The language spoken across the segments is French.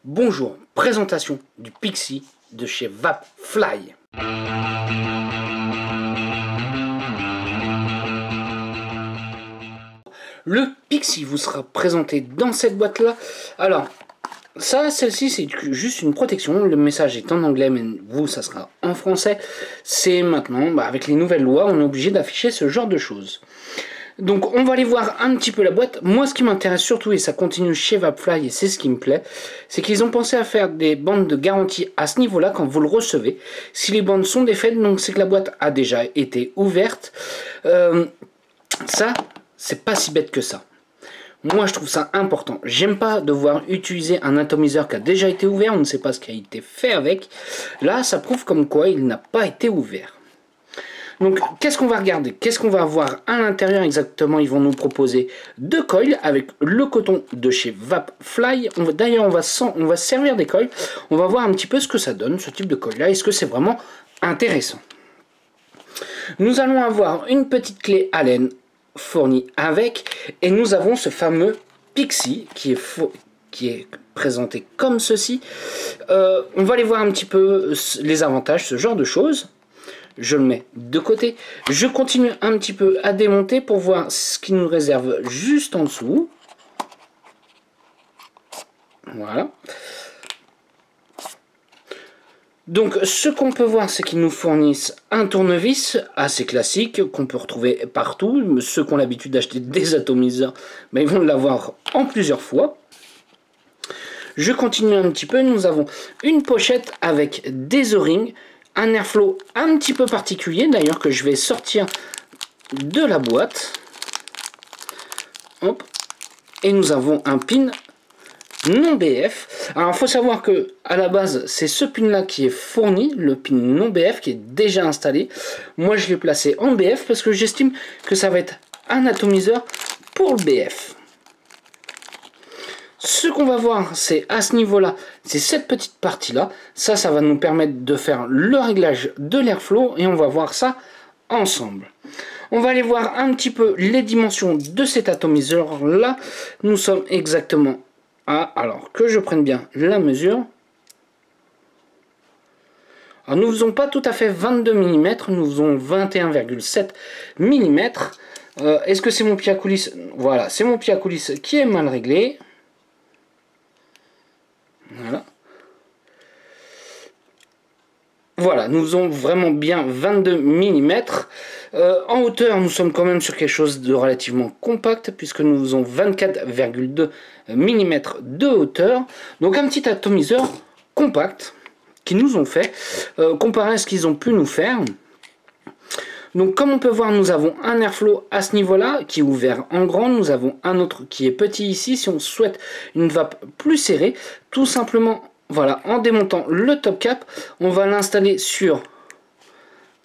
Bonjour, présentation du Pixie de chez Vapfly. Le Pixie vous sera présenté dans cette boîte-là. Alors, celle-ci, c'est juste une protection. Le message est en anglais, mais vous, ça sera en français. C'est maintenant, avec les nouvelles lois, on est obligé d'afficher ce genre de choses. Donc on va aller voir un petit peu la boîte. Moi ce qui m'intéresse surtout, et ça continue chez Vapfly et c'est ce qui me plaît, c'est qu'ils ont pensé à faire des bandes de garantie à ce niveau là quand vous le recevez. Si les bandes sont défaites, donc c'est que la boîte a déjà été ouverte. Ça, c'est pas si bête que ça. Moi je trouve ça important. J'aime pas devoir utiliser un atomiseur qui a déjà été ouvert, on ne sait pas ce qui a été fait avec. Là ça prouve comme quoi il n'a pas été ouvert. Donc, qu'est-ce qu'on va regarder? Qu'est-ce qu'on va avoir à l'intérieur exactement? Ils vont nous proposer deux coils avec le coton de chez Vapfly. D'ailleurs, on va servir des coils. On va voir un petit peu ce que ça donne, ce type de coil-là. Est-ce que c'est vraiment intéressant? Nous allons avoir une petite clé Allen fournie avec. Et nous avons ce fameux Pixie qui est présenté comme ceci. On va aller voir un petit peu les avantages, ce genre de choses. Je le mets de côté. Je continue un petit peu à démonter pour voir ce qui nous réserve juste en dessous. Voilà. Donc ce qu'on peut voir, c'est qu'ils nous fournissent un tournevis assez classique qu'on peut retrouver partout. Ceux qui ont l'habitude d'acheter des atomiseurs, ils vont l'avoir en plusieurs fois. Je continue un petit peu. Nous avons une pochette avec des O-rings. Un airflow un petit peu particulier d'ailleurs que je vais sortir de la boîte. Hop. Et nous avons un pin non BF. Alors il faut savoir que à la base c'est ce pin là qui est fourni, le pin non BF qui est déjà installé. Moi je l'ai placé en BF parce que j'estime que ça va être un atomiseur pour le BF. Ce qu'on va voir, c'est à ce niveau-là, c'est cette petite partie-là. Ça va nous permettre de faire le réglage de l'airflow et on va voir ça ensemble. On va aller voir un petit peu les dimensions de cet atomiseur-là. Nous sommes exactement à... Alors, que je prenne bien la mesure. Alors, nous ne faisons pas tout à fait 22 mm, nous faisons 21,7 mm. Est-ce que c'est mon pied à coulisse? Voilà, c'est mon pied à coulisse qui est mal réglé. Voilà, nous faisons vraiment bien 22 mm. En hauteur, nous sommes quand même sur quelque chose de relativement compact, puisque nous faisons 24,2 mm de hauteur. Donc un petit atomiseur compact qu'ils nous ont fait, comparé à ce qu'ils ont pu nous faire. Donc comme on peut voir, nous avons un airflow à ce niveau-là, qui est ouvert en grand. Nous avons un autre qui est petit ici, si on souhaite une vape plus serrée. Tout simplement, voilà, en démontant le top cap, on va l'installer sur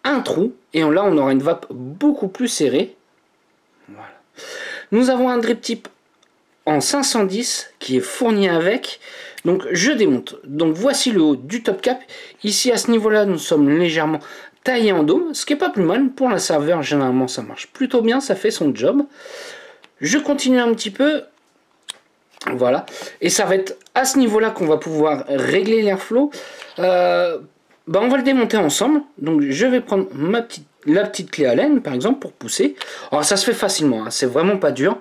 un trou. Et là, on aura une vape beaucoup plus serrée. Voilà. Nous avons un drip tip en 510 qui est fourni avec. Donc je démonte. Donc voici le haut du top cap. Ici, à ce niveau-là, nous sommes légèrement taillé en dôme, ce qui n'est pas plus mal. Pour la serveur, généralement ça marche plutôt bien, ça fait son job. Je continue un petit peu. Voilà, et ça va être à ce niveau là qu'on va pouvoir régler l'airflow. On va le démonter ensemble. Donc je vais prendre la petite clé Allen par exemple pour pousser. Alors ça se fait facilement, hein, c'est vraiment pas dur.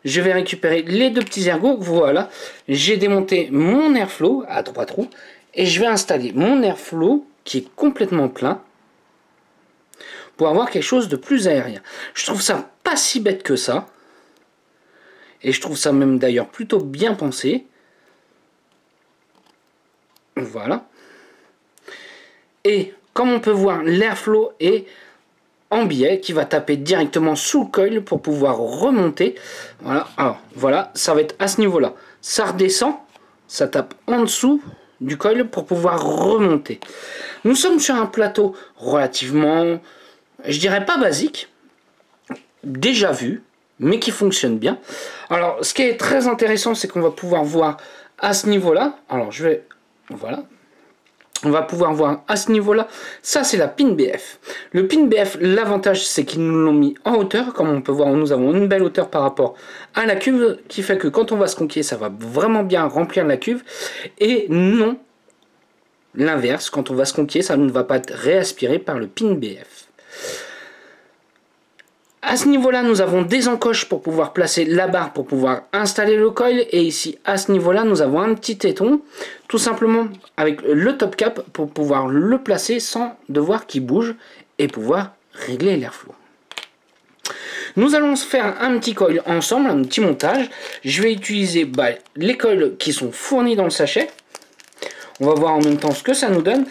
Je vais récupérer les deux petits ergots. Voilà, j'ai démonté mon airflow à 3 trous et je vais installer mon airflow qui est complètement plein pour avoir quelque chose de plus aérien. Je trouve ça pas si bête que ça. Et je trouve ça même d'ailleurs plutôt bien pensé. Voilà. Et comme on peut voir, l'airflow est en biais qui va taper directement sous le coil pour pouvoir remonter. Voilà. Alors voilà, ça va être à ce niveau-là. Ça redescend, ça tape en dessous du coil pour pouvoir remonter. Nous sommes sur un plateau relativement, je dirais pas basique, déjà vu, mais qui fonctionne bien. Alors ce qui est très intéressant, c'est qu'on va pouvoir voir à ce niveau là. Alors je vais, voilà, On va pouvoir voir à ce niveau-là, ça c'est la pin BF. Le pin BF, l'avantage c'est qu'ils nous l'ont mis en hauteur. Comme on peut voir, nous avons une belle hauteur par rapport à la cuve, qui fait que quand on va se conquiller, ça va vraiment bien remplir la cuve. Et non, l'inverse, quand on va se conquiller, ça ne va pas être réaspiré par le pin BF. À ce niveau-là, nous avons des encoches pour pouvoir placer la barre pour pouvoir installer le coil. Et ici, à ce niveau-là, nous avons un petit téton, tout simplement avec le top cap pour pouvoir le placer sans devoir qu'il bouge et pouvoir régler l'airflow. Nous allons se faire un petit coil ensemble, un petit montage. Je vais utiliser les coils qui sont fournis dans le sachet. On va voir en même temps ce que ça nous donne.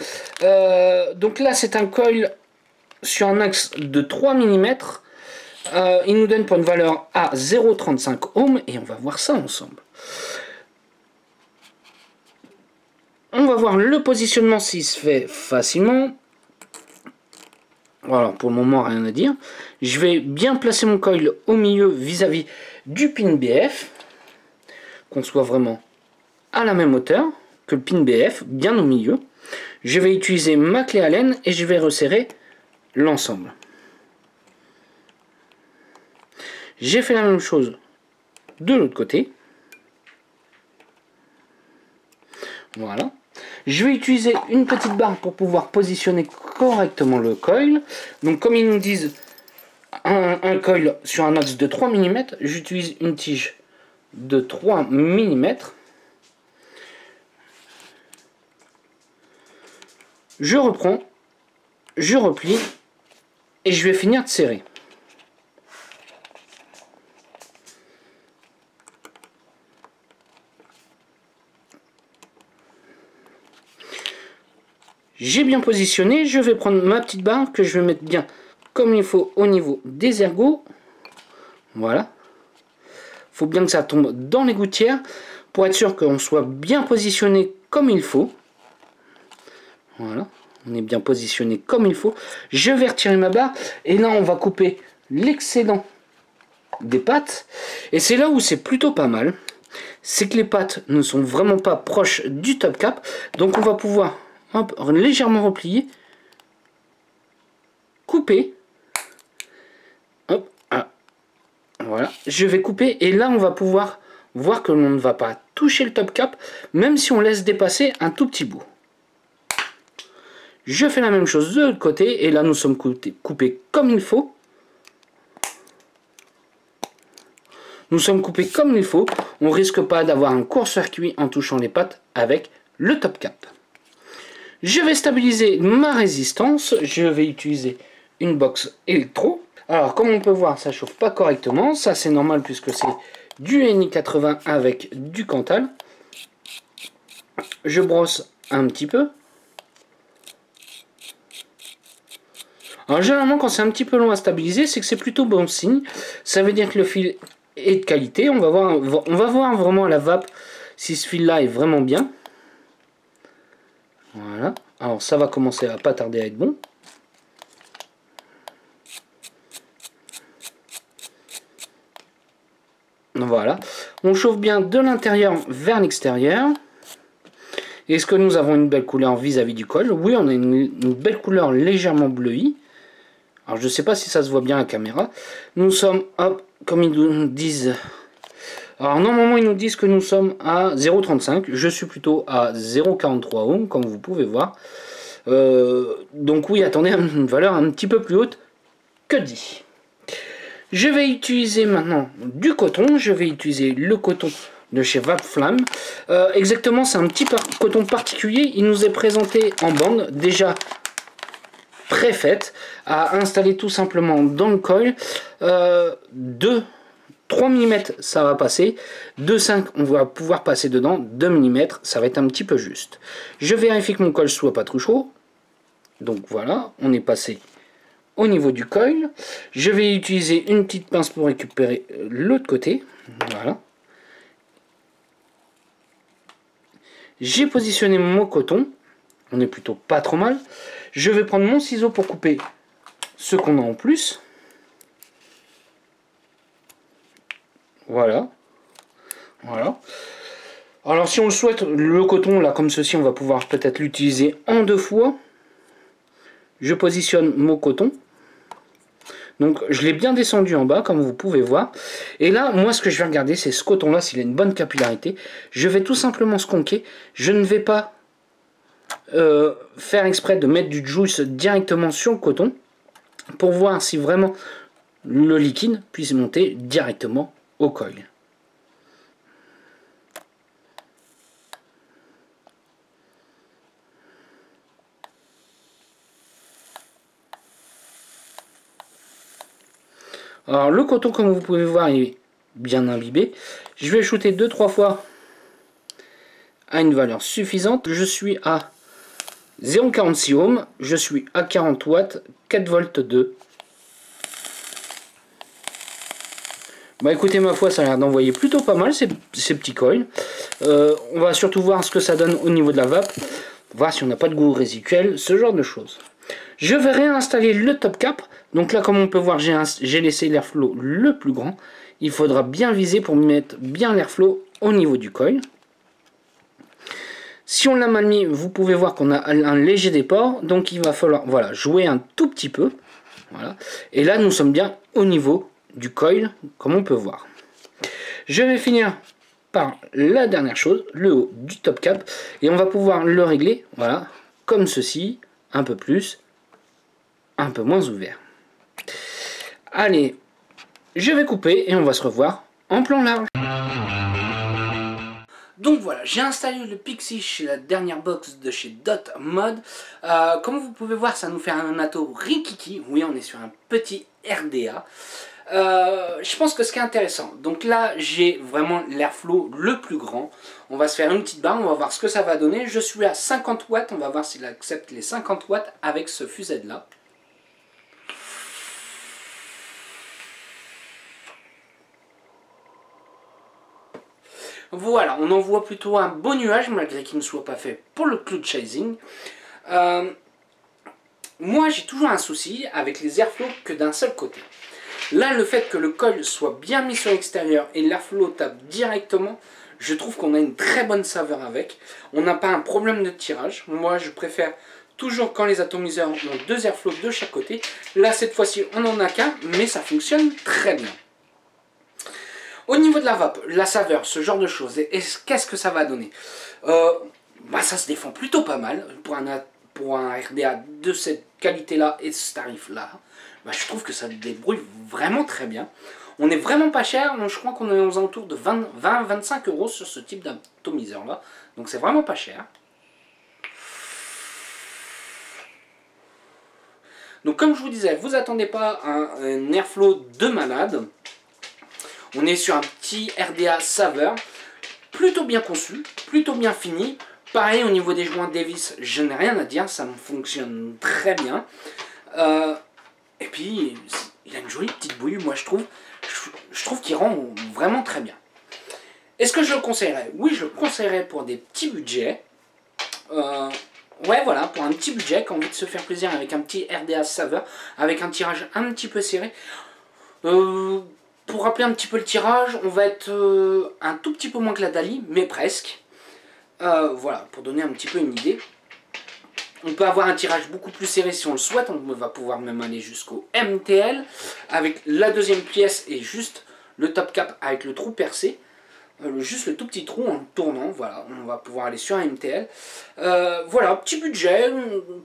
Donc là, c'est un coil sur un axe de 3 mm. Il nous donne pour une valeur à 0,35 ohms et on va voir ça ensemble. On va voir le positionnement s'il se fait facilement. Voilà, pour le moment rien à dire. Je vais bien placer mon coil au milieu vis-à-vis du pin BF, qu'on soit vraiment à la même hauteur que le pin BF, bien au milieu. Je vais utiliser ma clé Allen et je vais resserrer l'ensemble. J'ai fait la même chose de l'autre côté. Voilà. Je vais utiliser une petite barre pour pouvoir positionner correctement le coil. Donc comme ils nous disent un coil sur un axe de 3 mm, j'utilise une tige de 3 mm. Je reprends, je replie et je vais finir de serrer. J'ai bien positionné, je vais prendre ma petite barre que je vais mettre bien comme il faut au niveau des ergots. Voilà. Il faut bien que ça tombe dans les gouttières pour être sûr qu'on soit bien positionné comme il faut. Voilà, on est bien positionné comme il faut. Je vais retirer ma barre et là on va couper l'excédent des pattes. Et c'est là où c'est plutôt pas mal. C'est que les pattes ne sont vraiment pas proches du top cap. Donc on va pouvoir hop, légèrement replier, couper, hop, ah, voilà, je vais couper et là on va pouvoir voir que l'on ne va pas toucher le top cap, même si on laisse dépasser un tout petit bout. Je fais la même chose de l'autre côté et là nous sommes coupés comme il faut. Nous sommes coupés comme il faut, on risque pas d'avoir un court-circuit en touchant les pattes avec le top cap. Je vais stabiliser ma résistance, je vais utiliser une box électro. Alors comme on peut voir, ça chauffe pas correctement, ça c'est normal puisque c'est du NI80 avec du Cantal. Je brosse un petit peu. Alors généralement quand c'est un petit peu long à stabiliser, c'est que c'est plutôt bon signe. Ça veut dire que le fil est de qualité. On va voir vraiment à la vape si ce fil là est vraiment bien. Voilà, alors ça va commencer à pas tarder à être bon. Voilà, on chauffe bien de l'intérieur vers l'extérieur. Est-ce que nous avons une belle couleur vis-à-vis du col? Oui, on a une belle couleur légèrement bleuie. Alors je ne sais pas si ça se voit bien à la caméra. Nous sommes, hop, comme ils nous disent... Alors normalement ils nous disent que nous sommes à 0,35, je suis plutôt à 0,43 ohms comme vous pouvez voir. Donc oui, attendez une valeur un petit peu plus haute que 10. Je vais utiliser maintenant du coton, je vais utiliser le coton de chez Vapflamme. Exactement, c'est un petit coton particulier, il nous est présenté en bande déjà préfaite à installer tout simplement dans le coil. 3 mm ça va passer, 2,5 on va pouvoir passer dedans, 2 mm ça va être un petit peu juste. Je vérifie que mon coil soit pas trop chaud, donc voilà, on est passé au niveau du coil. Je vais utiliser une petite pince pour récupérer l'autre côté, voilà. J'ai positionné mon coton, on est plutôt pas trop mal. Je vais prendre mon ciseau pour couper ce qu'on a en plus. Voilà. Voilà. Alors si on le souhaite, le coton là comme ceci, on va pouvoir peut-être l'utiliser en 2 fois. Je positionne mon coton. Donc je l'ai bien descendu en bas comme vous pouvez voir. Et là moi ce que je vais regarder c'est ce coton là s'il a une bonne capillarité. Je vais tout simplement sconquer. Je ne vais pas faire exprès de mettre du juice directement sur le coton pour voir si vraiment le liquide puisse monter directement au coil. Alors le coton comme vous pouvez voir il est bien imbibé. Je vais shooter 2-3 fois à une valeur suffisante. Je suis à 0,46 ohms, je suis à 40 watts, 4 volts 2. Bah écoutez ma foi ça a l'air d'envoyer plutôt pas mal ces petits coils. On va surtout voir ce que ça donne au niveau de la vape, voir si on n'a pas de goût résiduel, ce genre de choses. Je vais réinstaller le top cap. Donc là comme on peut voir j'ai laissé l'airflow le plus grand. Il faudra bien viser pour mettre bien l'airflow au niveau du coil. Si on l'a mal mis, vous pouvez voir qu'on a un léger déport, donc il va falloir voilà, jouer un tout petit peu. Voilà. Et là, nous sommes bien au niveau du coil, comme on peut voir. Je vais finir par la dernière chose, le haut du top cap, et on va pouvoir le régler, voilà, comme ceci, un peu plus, un peu moins ouvert. Allez, je vais couper et on va se revoir en plan large. Donc voilà, j'ai installé le Pixie chez la dernière box de chez Dot Mod. Comme vous pouvez voir, ça nous fait un ato rikiki. Oui, on est sur un petit RDA. Je pense que ce qui est intéressant, donc là j'ai vraiment l'airflow le plus grand. On va se faire une petite barre, on va voir ce que ça va donner. Je suis à 50 watts, on va voir s'il accepte les 50 watts avec ce fuset là. Voilà, on en voit plutôt un beau nuage, malgré qu'il ne soit pas fait pour le cloud chasing. Moi, j'ai toujours un souci avec les airflows que d'un seul côté. Là, le fait que le coil soit bien mis sur l'extérieur et l'airflow tape directement, je trouve qu'on a une très bonne saveur avec. On n'a pas un problème de tirage. Moi, je préfère toujours quand les atomiseurs ont 2 airflows de chaque côté. Là, cette fois-ci, on n'en a qu'un, mais ça fonctionne très bien. Au niveau de la vape, la saveur, ce genre de choses, qu'est-ce que ça va donner? Ça se défend plutôt pas mal pour un RDA de cette qualité-là et ce tarif-là. Je trouve que ça débrouille vraiment très bien. On est vraiment pas cher, je crois qu'on est aux alentours de 20-25 € sur ce type d'atomiseur-là. Donc c'est vraiment pas cher. Donc comme je vous disais, vous attendez pas un airflow de malade. On est sur un petit RDA saveur, plutôt bien conçu, plutôt bien fini. Pareil au niveau des joints Davis, je n'ai rien à dire, ça me fonctionne très bien. Et puis, il a une jolie petite bouille, moi je trouve qu'il rend vraiment très bien. Est-ce que je le conseillerais? Oui, je le conseillerais pour des petits budgets. Ouais, voilà, pour un petit budget, qui a envie de se faire plaisir avec un petit RDA saveur, avec un tirage un petit peu serré. Pour rappeler un petit peu le tirage, on va être un tout petit peu moins que la Dali, mais presque. Voilà, pour donner un petit peu une idée. On peut avoir un tirage beaucoup plus serré si on le souhaite. On va pouvoir même aller jusqu'au MTL, avec la deuxième pièce et juste le top cap avec le trou percé. Juste le tout petit trou en tournant, voilà, on va pouvoir aller sur un MTL. Voilà, petit budget,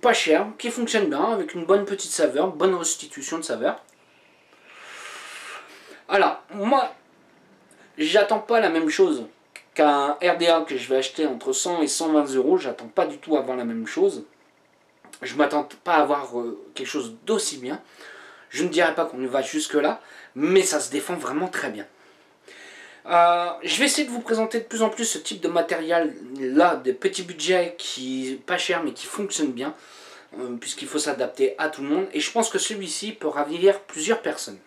pas cher, qui fonctionne bien, avec une bonne petite saveur, bonne restitution de saveur. Alors, moi, j'attends pas la même chose qu'un RDA que je vais acheter entre 100 et 120 €. J'attends pas du tout à avoir la même chose. Je m'attends pas à avoir quelque chose d'aussi bien. Je ne dirais pas qu'on va jusque là, mais ça se défend vraiment très bien. Je vais essayer de vous présenter de plus en plus ce type de matériel là, des petits budgets qui pas cher mais qui fonctionnent bien, puisqu'il faut s'adapter à tout le monde. Et je pense que celui-ci peut ravir plusieurs personnes.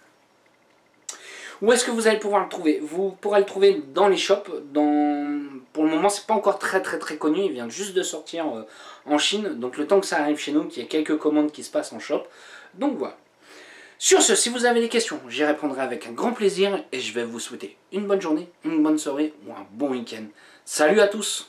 Où est-ce que vous allez pouvoir le trouver? Vous pourrez le trouver dans les shops. Pour le moment, c'est pas encore très connu. Il vient juste de sortir en Chine. Donc le temps que ça arrive chez nous, qu'il y ait quelques commandes qui se passent en shop. Donc voilà. Sur ce, si vous avez des questions, j'y répondrai avec un grand plaisir et je vais vous souhaiter une bonne journée, une bonne soirée ou un bon week-end. Salut à tous!